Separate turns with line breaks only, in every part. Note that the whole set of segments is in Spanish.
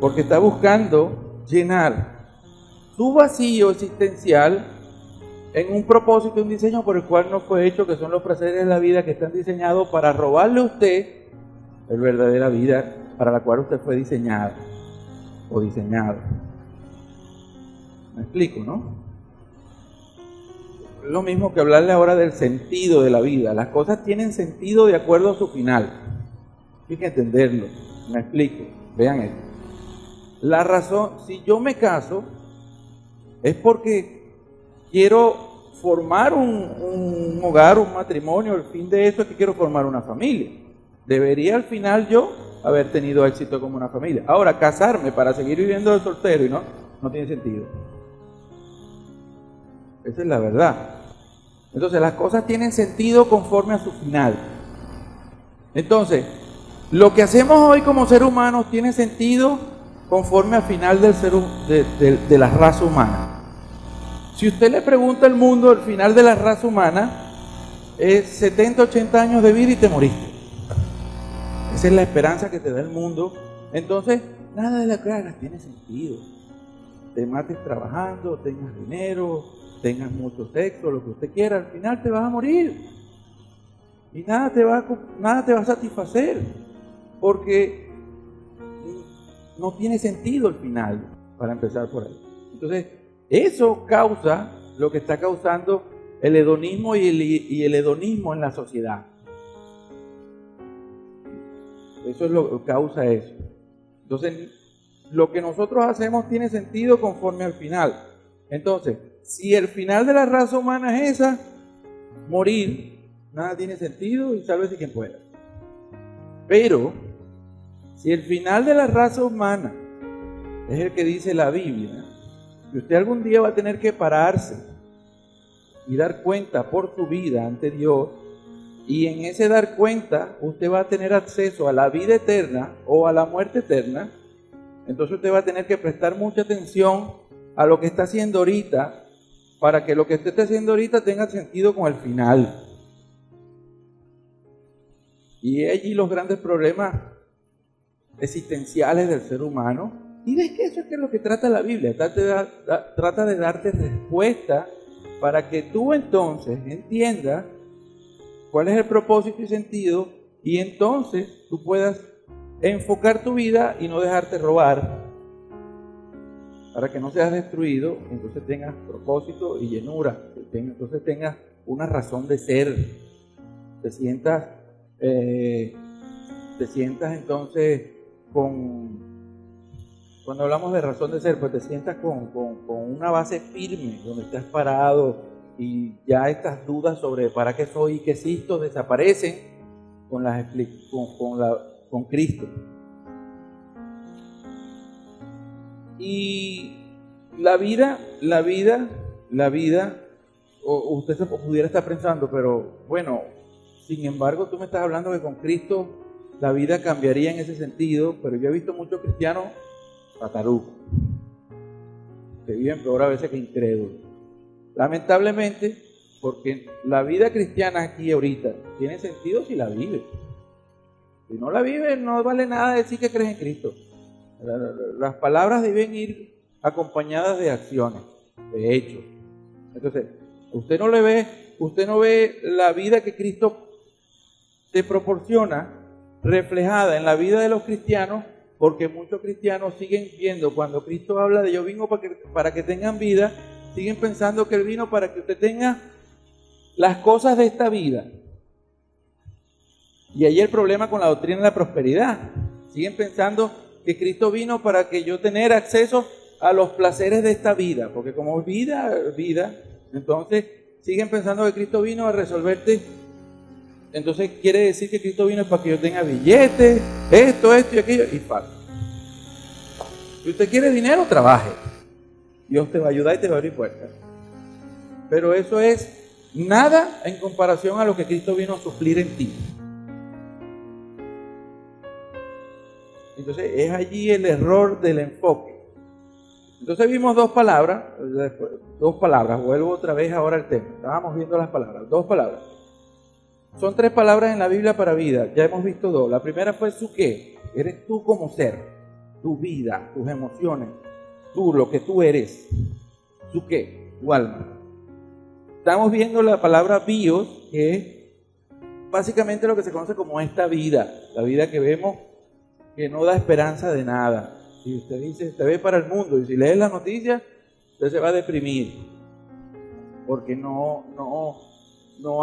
porque está buscando llenar su vacío existencial en un propósito, un diseño por el cual no fue hecho, que son los placeres de la vida que están diseñados para robarle a usted la verdadera vida para la cual usted fue diseñado o diseñado. ¿Me explico, no? Es lo mismo que hablarle ahora del sentido de la vida. Las cosas tienen sentido de acuerdo a su final. Hay que entenderlo. Me explico. Vean esto. La razón, si yo me caso, es porque quiero formar un hogar, un matrimonio. El fin de eso es que quiero formar una familia. Debería al final yo haber tenido éxito como una familia. Ahora, casarme para seguir viviendo de soltero y no tiene sentido. Esa es la verdad. Entonces, las cosas tienen sentido conforme a su final. Entonces, lo que hacemos hoy como seres humanos tiene sentido conforme al final de la raza humana. Si usted le pregunta al mundo, el final de la raza humana es 70, 80 años de vida y te moriste. Esa es la esperanza que te da el mundo. Entonces, nada de lo que hagas tiene sentido. Te mates trabajando, tengas dinero, tengas mucho sexo, lo que usted quiera, al final te vas a morir. Y nada te va a satisfacer, porque no tiene sentido el final, para empezar por ahí. Entonces, eso causa lo que está causando el hedonismo y el hedonismo en la sociedad. Eso es lo que causa eso. Entonces, lo que nosotros hacemos tiene sentido conforme al final. Entonces, si el final de la raza humana es esa, morir, nada tiene sentido y sálvese quien pueda. Pero, si el final de la raza humana es el que dice la Biblia, y usted algún día va a tener que pararse y dar cuenta por su vida ante Dios, y en ese dar cuenta usted va a tener acceso a la vida eterna o a la muerte eterna, entonces usted va a tener que prestar mucha atención a lo que está haciendo ahorita, para que lo que usted esté haciendo ahorita tenga sentido con el final. Y allí los grandes problemas existenciales del ser humano. Y ves que eso es lo que trata la Biblia. Trata de darte respuesta para que tú entonces entiendas cuál es el propósito y sentido, y entonces tú puedas enfocar tu vida y no dejarte robar, para que no seas destruido, entonces tengas propósito y llenura, entonces tengas una razón de ser, te sientas entonces cuando hablamos de razón de ser, pues te sientas con una base firme, donde estás parado y ya estas dudas sobre para qué soy y qué existo desaparecen con Cristo. Y la vida, usted se pudiera estar pensando, pero bueno, sin embargo, tú me estás hablando que con Cristo la vida cambiaría en ese sentido, pero yo he visto muchos cristianos patarucos, que viven peor a veces que incrédulos. Lamentablemente, porque la vida cristiana aquí ahorita tiene sentido si la vive. Si no la vive, no vale nada decir que crees en Cristo. Las palabras deben ir acompañadas de acciones, de hechos. Entonces, usted no ve la vida que Cristo te proporciona reflejada en la vida de los cristianos, porque muchos cristianos siguen viendo, cuando Cristo habla de yo vino para que tengan vida, siguen pensando que Él vino para que usted tenga las cosas de esta vida. Y ahí el problema con la doctrina de la prosperidad. Siguen pensando que Cristo vino para que yo tener acceso a los placeres de esta vida, porque como vida, entonces siguen pensando que Cristo vino a resolverte. Entonces quiere decir que Cristo vino para que yo tenga billetes, esto y aquello, y falta. Si usted quiere dinero, trabaje. Dios te va a ayudar y te va a abrir puertas. Pero eso es nada en comparación a lo que Cristo vino a suplir en ti. Entonces es allí el error del enfoque. Entonces vimos dos palabras, vuelvo otra vez ahora al tema. Estábamos viendo las palabras, dos palabras. Son tres palabras en la Biblia para vida, ya hemos visto dos. La primera fue su qué, eres tú como ser. tu vida, tus emociones, tú, lo que tú eres. ¿Tú qué? Tu alma. Estamos viendo la palabra bios, que es básicamente lo que se conoce como esta vida, la vida que vemos que no da esperanza de nada. Y usted dice, usted ve para el mundo, y si lee las noticias, usted se va a deprimir, porque no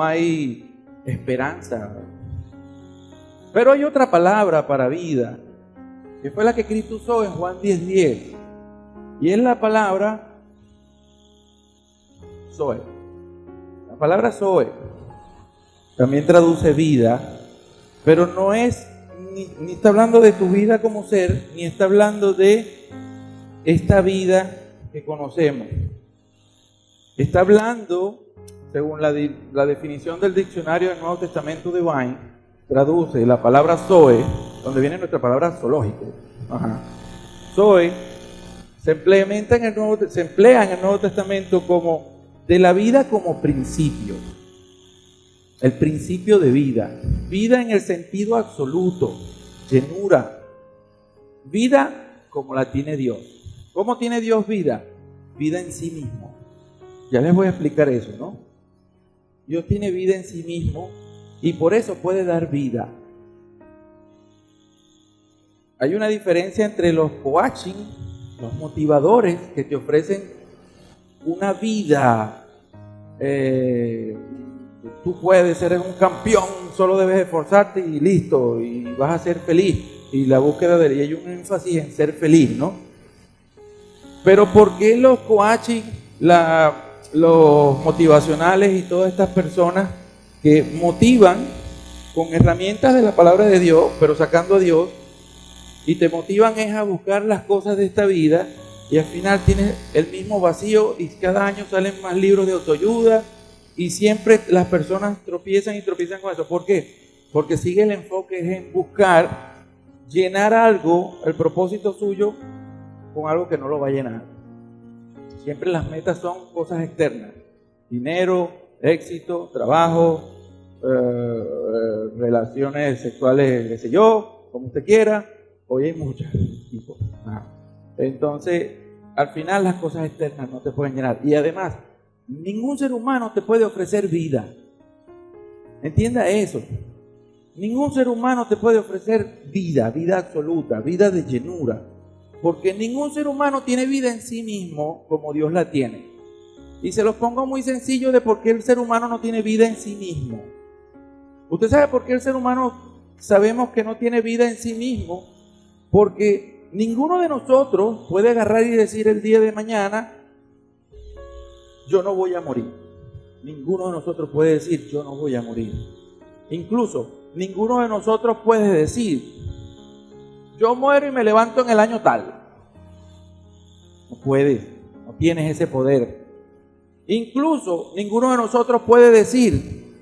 hay esperanza. Pero hay otra palabra para vida, que fue la que Cristo usó en Juan 10:10, y es la palabra Zoe. La palabra Zoe también traduce vida, pero no es, ni está hablando de tu vida como ser, ni está hablando de esta vida que conocemos. Está hablando, según la definición del diccionario del Nuevo Testamento de Vine, traduce la palabra Zoe, donde viene nuestra palabra zoológico. Zoe se emplea en el Nuevo Testamento como de la vida como principio. El principio de vida. Vida en el sentido absoluto. Llenura. Vida como la tiene Dios. ¿Cómo tiene Dios vida? Vida en sí mismo. Ya les voy a explicar eso, ¿no? Dios tiene vida en sí mismo y por eso puede dar vida. Hay una diferencia entre los coaching, los motivadores que te ofrecen una vida. Tú puedes, eres un campeón, solo debes esforzarte y listo, y vas a ser feliz. Y la búsqueda y hay un énfasis en ser feliz, ¿no? Pero ¿por qué los coaching, los motivacionales y todas estas personas que motivan con herramientas de la palabra de Dios, pero sacando a Dios, y te motivan es a buscar las cosas de esta vida, y al final tienes el mismo vacío y cada año salen más libros de autoayuda y siempre las personas tropiezan y tropiezan con eso? ¿Por qué? Porque sigue el enfoque en buscar llenar algo, el propósito suyo, con algo que no lo va a llenar. Siempre las metas son cosas externas: dinero, éxito, trabajo, relaciones sexuales, qué sé yo, como usted quiera. Hoy hay muchas tipos. Entonces, al final las cosas externas no te pueden llenar. Y además, ningún ser humano te puede ofrecer vida. Entienda eso. Ningún ser humano te puede ofrecer vida, vida absoluta, vida de llenura. Porque ningún ser humano tiene vida en sí mismo como Dios la tiene. Y se los pongo muy sencillo de por qué el ser humano no tiene vida en sí mismo. ¿Usted sabe por qué el ser humano sabemos que no tiene vida en sí mismo? Porque ninguno de nosotros puede agarrar y decir el día de mañana, yo no voy a morir. Ninguno de nosotros puede decir, yo no voy a morir. Incluso, ninguno de nosotros puede decir, yo muero y me levanto en el año tal. No puedes, no tienes ese poder. Incluso, ninguno de nosotros puede decir,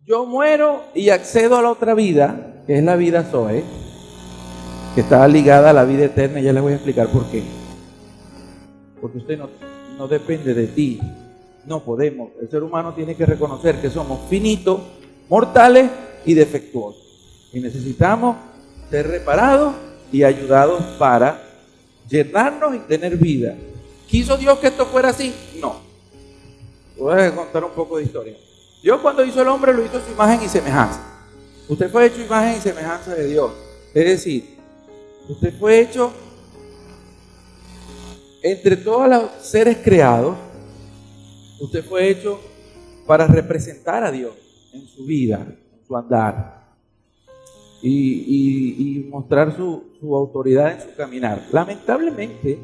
yo muero y accedo a la otra vida, que es la vida Zoe, que está ligada a la vida eterna, y ya les voy a explicar por qué. Porque usted no depende de ti. No podemos. El ser humano tiene que reconocer que somos finitos, mortales y defectuosos. Y necesitamos ser reparados y ayudados para llenarnos y tener vida. ¿Quiso Dios que esto fuera así? No. Voy a contar un poco de historia. Dios, cuando hizo el hombre, lo hizo a su imagen y semejanza. Usted fue hecho imagen y semejanza de Dios. Es decir, usted fue hecho entre todos los seres creados. Usted fue hecho para representar a Dios en su vida, en su andar, y mostrar su autoridad en su caminar. Lamentablemente,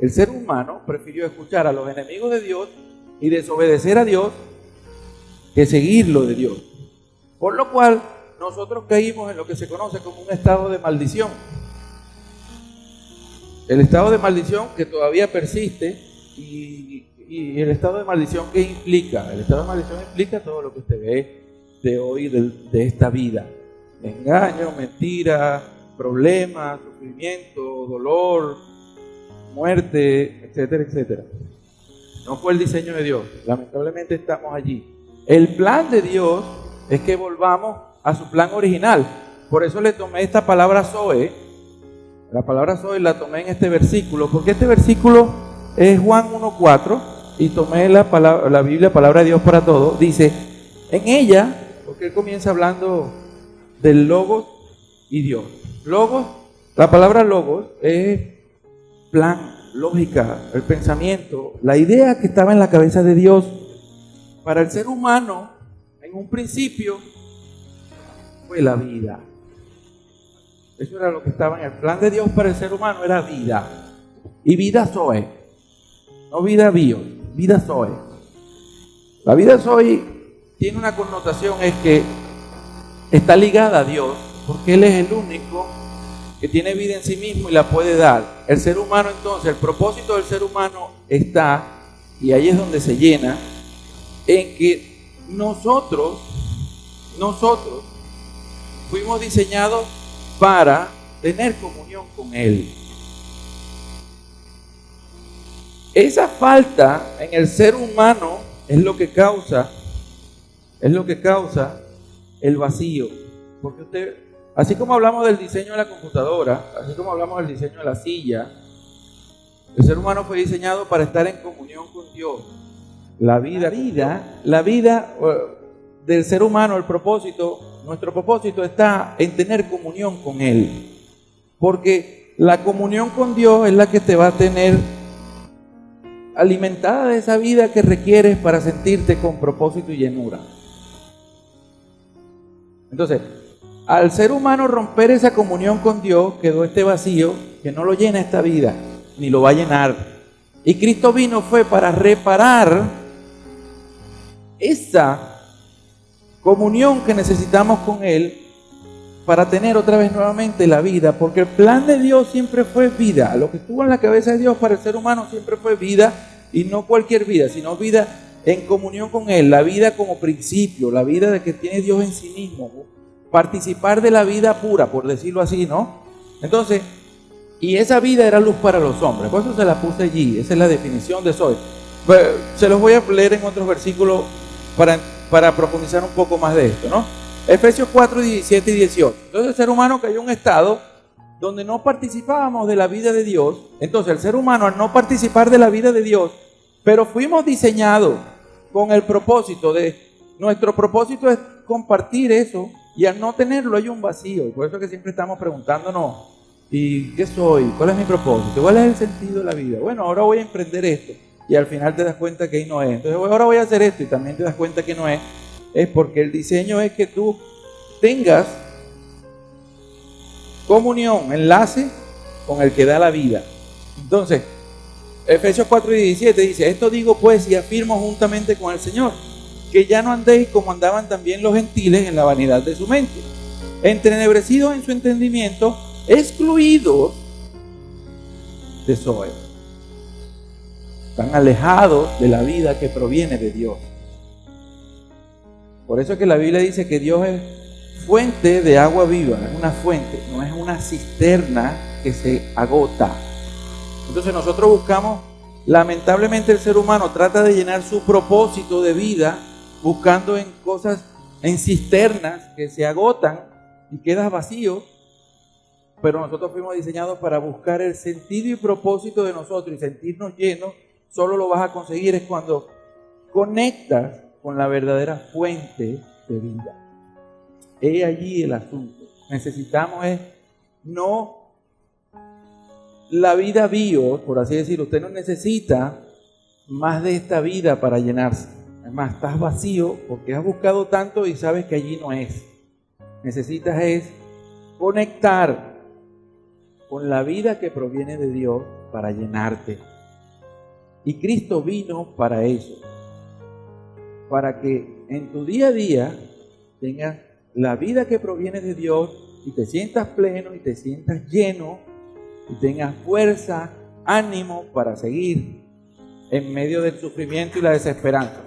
el ser humano prefirió escuchar a los enemigos de Dios y desobedecer a Dios que seguirlo de Dios. Por lo cual, nosotros caímos en lo que se conoce como un estado de maldición. El estado de maldición que todavía persiste. Y el estado de maldición, ¿qué implica? El estado de maldición implica todo lo que usted ve de hoy, de esta vida: engaño, mentira, problemas, sufrimiento, dolor, muerte, etcétera, etcétera. No fue el diseño de Dios. Lamentablemente estamos allí. El plan de Dios es que volvamos a su plan original. Por eso le tomé esta palabra Zoe, La palabra soy la tomé en este versículo, porque este versículo es Juan 1:4, y tomé la Biblia, palabra de Dios para todos. Dice, en ella, porque él comienza hablando del Logos y Dios. Logos, la palabra Logos es plan, lógica, el pensamiento, la idea que estaba en la cabeza de Dios para el ser humano. En un principio fue la vida. Eso era lo que estaba en el plan de Dios para el ser humano, era vida. Y vida Zoe, no vida bio, vida Zoe. La vida Zoe tiene una connotación, es que está ligada a Dios, porque Él es el único que tiene vida en sí mismo y la puede dar. El ser humano, entonces, el propósito del ser humano está, y ahí es donde se llena, en que nosotros fuimos diseñados para tener comunión con Él. Esa falta en el ser humano es lo que causa el vacío. Porque así como hablamos del diseño de la computadora, así como hablamos del diseño de la silla, el ser humano fue diseñado para estar en comunión con Dios. La vida del ser humano, nuestro propósito está en tener comunión con Él. Porque la comunión con Dios es la que te va a tener alimentada de esa vida que requieres para sentirte con propósito y llenura. Entonces, al ser humano romper esa comunión con Dios, quedó este vacío que no lo llena esta vida, ni lo va a llenar. Y Cristo fue para reparar esa comunión que necesitamos con Él para tener otra vez nuevamente la vida, porque el plan de Dios siempre fue vida. Lo que estuvo en la cabeza de Dios para el ser humano siempre fue vida, y no cualquier vida, sino vida en comunión con Él, la vida como principio, la vida de que tiene Dios en sí mismo, participar de la vida pura, por decirlo así, ¿no? Entonces, y esa vida era luz para los hombres, por eso se la puse allí, esa es la definición de soy. Se los voy a leer en otros versículos para profundizar un poco más de esto, ¿no? Efesios 4, 17 y 18. Entonces el ser humano cayó en un estado donde no participábamos de la vida de Dios. Entonces el ser humano, al no participar de la vida de Dios, pero fuimos diseñados con el propósito nuestro propósito es compartir eso, y al no tenerlo hay un vacío. Y por eso que siempre estamos preguntándonos, ¿y qué soy? ¿Cuál es mi propósito? ¿Cuál es el sentido de la vida? Bueno, ahora voy a emprender esto, y al final te das cuenta que ahí no es. Entonces ahora voy a hacer esto, y también te das cuenta que no es. Es porque el diseño es que tú tengas comunión, enlace con el que da la vida. Entonces, Efesios 4 y 17 dice, esto digo pues y afirmo juntamente con el Señor, que ya no andéis como andaban también los gentiles en la vanidad de su mente, entenebrecidos en su entendimiento, excluidos de Zoe. Están alejados de la vida que proviene de Dios. Por eso es que la Biblia dice que Dios es fuente de agua viva, es una fuente, no es una cisterna que se agota. Entonces nosotros buscamos, lamentablemente el ser humano trata de llenar su propósito de vida buscando en cosas, en cisternas que se agotan y quedas vacío, pero nosotros fuimos diseñados para buscar el sentido y propósito de nosotros y sentirnos llenos. Solo lo vas a conseguir es cuando conectas con la verdadera fuente de vida. He allí el asunto. Necesitamos no la vida bio, por así decirlo. Usted no necesita más de esta vida para llenarse. Además, estás vacío porque has buscado tanto y sabes que allí no es. Necesitas conectar con la vida que proviene de Dios para llenarte. Y Cristo vino para eso. Para que en tu día a día tengas la vida que proviene de Dios y te sientas pleno y te sientas lleno y tengas fuerza, ánimo para seguir en medio del sufrimiento y la desesperanza.